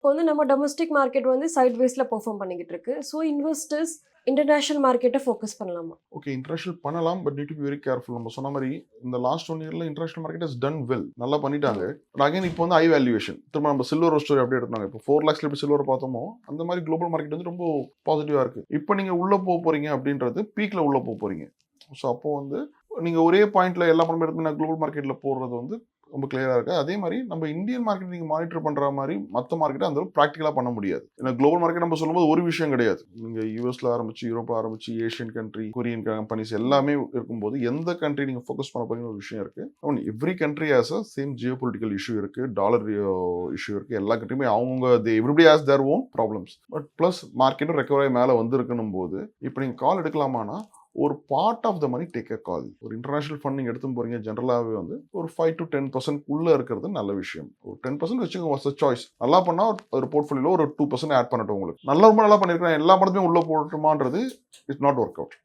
இப்போ வந்து நம்ம டொமஸ்டிக் மார்க்கெட் வந்து சைட்வேஸ்ல பெர்ஃபார்ம் பண்ணிக்கிட்டு இருக்கு. ஸோ இன்வெஸ்டர்ஸ் இன்டர்நேஷனல் மார்க்கெட்ட ஃபோக்கஸ் பண்ணலாமா? ஓகே, இன்டர்நேஷனல் பண்ணலாம். But need to be very careful. நம்ம சொன்ன மாரி இந்த லாஸ்ட் 1 இயர்ல international market has done well. நல்லா பண்ணிட்டாங்க. ம். பட் அகைன் இப்போ வந்து ஹை வேல்யூவேஷன். திரும்ப நம்ம சில்வர் ஸ்டோரி அப்படியே எடுத்தாங்க. இப்போ 4 லாக்ஸ்ல எப்படி சில்வர் பார்த்தோமோ, அந்த மாரி குளோபல் மார்க்கெட் வந்து ரொம்ப பாசிட்டிவா இருக்கு. இப்போ நீங்க உள்ள போறீங்க அப்படின்றது பீக்ல உள்ள போறீங்க. ஸோ அப்போ வந்து நீங்க ஒரே பாயிண்ட்ல எல்லா பணமும் எடுத்து குளோபல் மார்க்கெட்ல போடுறது வந்து ரொம்ப கிளியரா இருக்கு. அதே மாதிரி நம்ம இந்தியன் மார்க்கெட் நீங்க மானிட்டர் பண்ற மாதிரி மத்த மார்க்கெட் அந்த அளவுக்கு பிராக்டிகலா பண்ண முடியாது. ஏன்னா குளோபல் மார்க்கெட் நம்ம சொல்லும்போது ஒரு விஷயம் கிடையாது. நீங்க யூஎஸ்ல ஆரம்பிச்சு, யூரோப்ல ஆரம்பிச்சு, ஏஷியன் கண்ட்ரி, கொரியன் கம்பெனிஸ் எல்லாமே இருக்கும்போது எந்த கண்ட்ரி நீங்க ஃபோக்கஸ் பண்ண போறீங்கன்னு ஒரு விஷயம் இருக்கு. Every country has a same geopolitical issue இருக்கு, டாலர் இஷ்யூ இருக்கு. எல்லா கண்ட்ரியுமே அவங்க everybody has their own problems. But plus மார்க்கெட்டும் ரெக்கவர் ஆகி மேல வந்திருக்கணும் போது இப்போ நீங்க கால் எடுக்கலாமானா ஒரு part of the money take a call. ஒரு இன்டர்நேஷனல் ஃபண்ட் நீங்க எடுத்து போறீங்க ஜென்ரலாகவே வந்து ஒரு 5 to 10% உள்ள இருக்கிறது நல்ல விஷயம். ஒரு 10% வச்சுக்கோங்க வாஸ் சாய்ஸ். நல்லா பண்ணா ஒரு போர்ட்ஃபோலியோல ஒரு 2% ஆட் பண்ணட்டும் உங்களுக்கு. நல்லா ரொம்ப நல்லா பண்ணிருக்கேன் எல்லா படத்தையும் உள்ள போட்டுமான்றது இட்ஸ் நாட் ஒர்க் அவுட்.